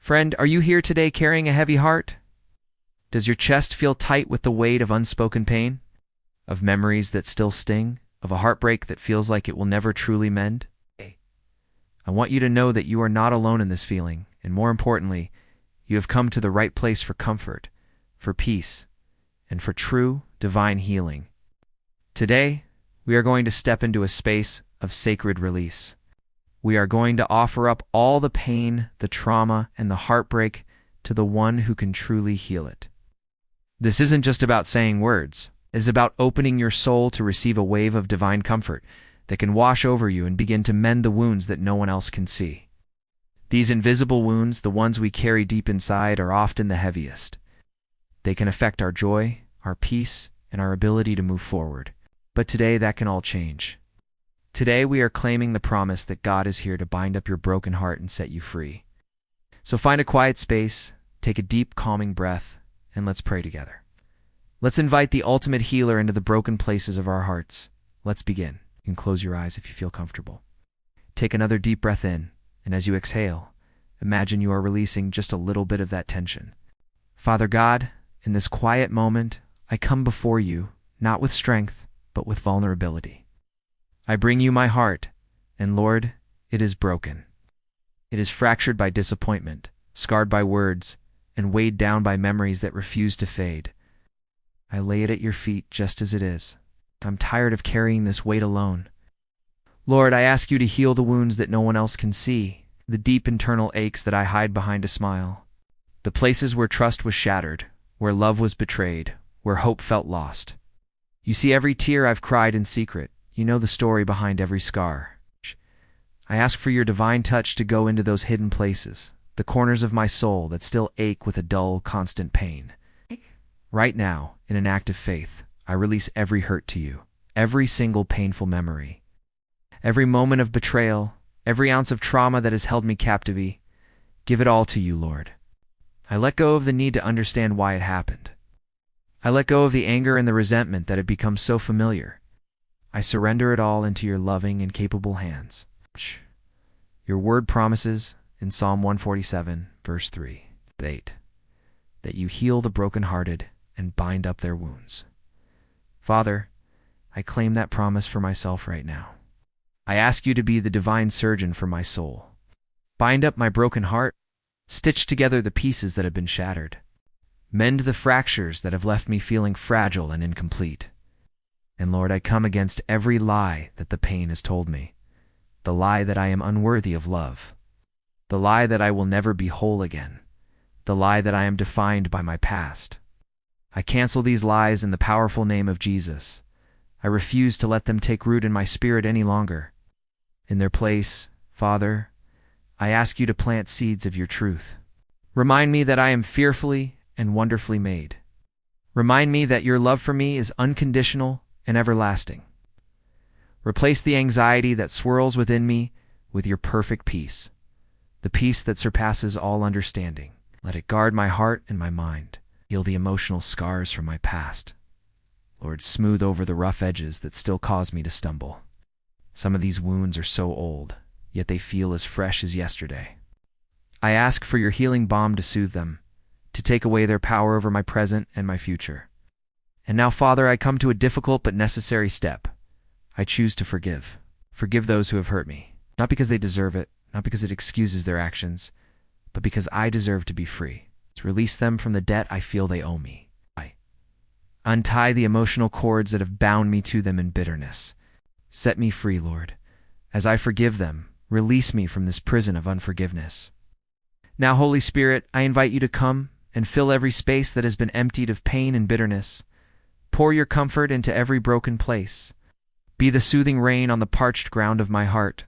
Friend, are you here today carrying a heavy heart? Does your chest feel tight with the weight of unspoken pain? Of memories that still sting? Of a heartbreak that feels like it will never truly mend? I want you to know that you are not alone in this feeling, and more importantly, you have come to the right place for comfort, for peace, and for true, divine healing. Today, we are going to step into a space of sacred release. We are going to offer up all the pain, the trauma, and the heartbreak to the one who can truly heal it. This isn't just about saying words. It is about opening your soul to receive a wave of divine comfort that can wash over you and begin to mend the wounds that no one else can see. These invisible wounds, the ones we carry deep inside, are often the heaviest. They can affect our joy, our peace, and our ability to move forward. But today, that can all change. Today, we are claiming the promise that God is here to bind up your broken heart and set you free. So find a quiet space, take a deep, calming breath, and let's pray together. Let's invite the ultimate healer into the broken places of our hearts. Let's begin. You can close your eyes if you feel comfortable. Take another deep breath in, and as you exhale, imagine you are releasing just a little bit of that tension. Father God, in this quiet moment, I come before you, not with strength, but with vulnerability. I bring you my heart, and Lord, it is broken. It is fractured by disappointment, scarred by words, and weighed down by memories that refuse to fade. I lay it at your feet just as it is. I'm tired of carrying this weight alone. Lord, I ask you to heal the wounds that no one else can see, the deep internal aches that I hide behind a smile, the places where trust was shattered, where love was betrayed, where hope felt lost. You see every tear I've cried in secret. You know the story behind every scar. I ask for your divine touch to go into those hidden places, the corners of my soul that still ache with a dull, constant pain. Right now, in an act of faith, I release every hurt to you, every single painful memory, every moment of betrayal, every ounce of trauma that has held me captive. Give it all to you, Lord. I let go of the need to understand why it happened. I let go of the anger and the resentment that had become so familiar. I surrender it all into your loving and capable hands. Your word promises in Psalm 147, verse 3-8, that you heal the brokenhearted and bind up their wounds. Father, I claim that promise for myself right now. I ask you to be the divine surgeon for my soul. Bind up my broken heart, stitch together the pieces that have been shattered, mend the fractures that have left me feeling fragile and incomplete. And Lord, I come against every lie that the pain has told me, the lie that I am unworthy of love, the lie that I will never be whole again, the lie that I am defined by my past. I cancel these lies in the powerful name of Jesus. I refuse to let them take root in my spirit any longer. In their place, Father, I ask you to plant seeds of your truth. Remind me that I am fearfully and wonderfully made. Remind me that your love for me is unconditional and everlasting. Replace the anxiety that swirls within me with your perfect peace, the peace that surpasses all understanding. Let it guard my heart and my mind. Heal the emotional scars from my past. Lord, smooth over the rough edges that still cause me to stumble. Some of these wounds are so old, yet they feel as fresh as yesterday. I ask for your healing balm to soothe them, to take away their power over my present and my future. And now, Father, I come to a difficult but necessary step. I choose to forgive. Forgive those who have hurt me, not because they deserve it, not because it excuses their actions, but because I deserve to be free. To release them from the debt I feel they owe me. I untie the emotional cords that have bound me to them in bitterness. Set me free, Lord. As I forgive them, release me from this prison of unforgiveness. Now, Holy Spirit, I invite you to come and fill every space that has been emptied of pain and bitterness. Pour your comfort into every broken place. Be the soothing rain on the parched ground of my heart.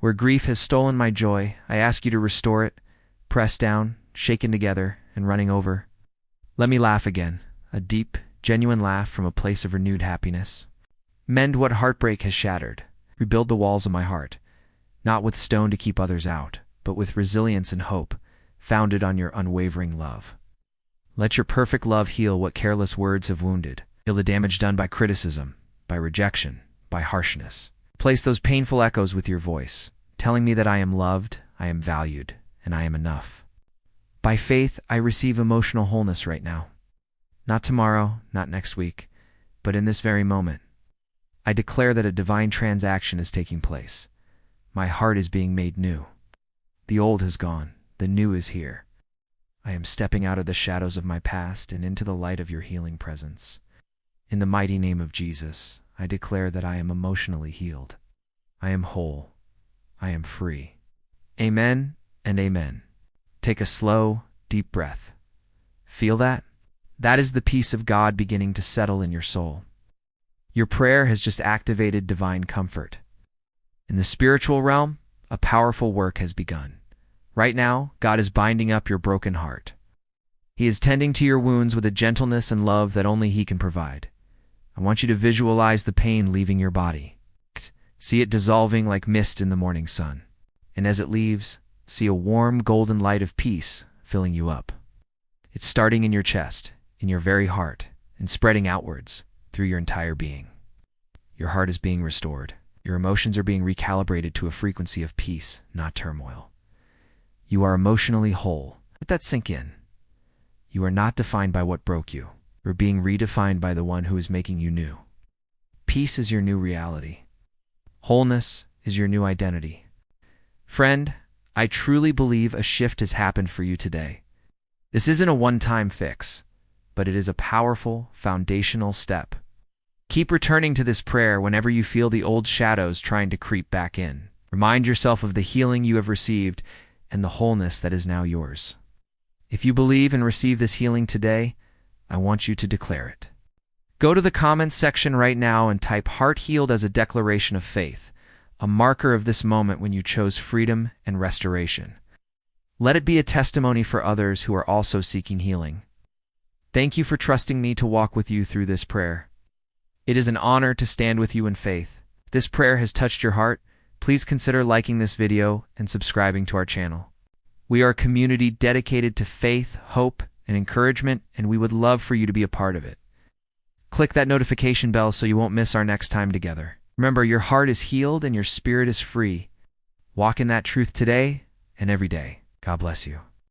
Where grief has stolen my joy, I ask you to restore it, pressed down, shaken together, and running over. Let me laugh again, a deep, genuine laugh from a place of renewed happiness. Mend what heartbreak has shattered. Rebuild the walls of my heart, not with stone to keep others out, but with resilience and hope, founded on your unwavering love. Let your perfect love heal what careless words have wounded. Heal the damage done by criticism, by rejection, by harshness. Place those painful echoes with your voice, telling me that I am loved, I am valued, and I am enough. By faith, I receive emotional wholeness right now. Not tomorrow, not next week, but in this very moment. I declare that a divine transaction is taking place. My heart is being made new. The old has gone, the new is here. I am stepping out of the shadows of my past and into the light of your healing presence. In the mighty name of Jesus, I declare that I am emotionally healed. I am whole. I am free. Amen and amen. Take a slow, deep breath. Feel that? That is the peace of God beginning to settle in your soul. Your prayer has just activated divine comfort. In the spiritual realm, a powerful work has begun. Right now, God is binding up your broken heart. He is tending to your wounds with a gentleness and love that only He can provide. I want you to visualize the pain leaving your body. See it dissolving like mist in the morning sun. And as it leaves, see a warm golden light of peace filling you up. It's starting in your chest, in your very heart, and spreading outwards through your entire being. Your heart is being restored. Your emotions are being recalibrated to a frequency of peace, not turmoil. You are emotionally whole. Let that sink in. You are not defined by what broke you. You're being redefined by the one who is making you new. Peace is your new reality. Wholeness is your new identity. Friend, I truly believe a shift has happened for you today. This isn't a one-time fix, but it is a powerful, foundational step. Keep returning to this prayer whenever you feel the old shadows trying to creep back in. Remind yourself of the healing you have received and the wholeness that is now yours. If you believe and receive this healing today, I want you to declare it. Go to the comments section right now and type "Heart Healed" as a declaration of faith, a marker of this moment when you chose freedom and restoration. Let it be a testimony for others who are also seeking healing. Thank you for trusting me to walk with you through this prayer. It is an honor to stand with you in faith. If this prayer has touched your heart, please consider liking this video and subscribing to our channel. We are a community dedicated to faith, hope, and encouragement, and we would love for you to be a part of it. Click that notification bell so you won't miss our next time together. Remember, your heart is healed and your spirit is free. Walk in that truth today and every day. God bless you.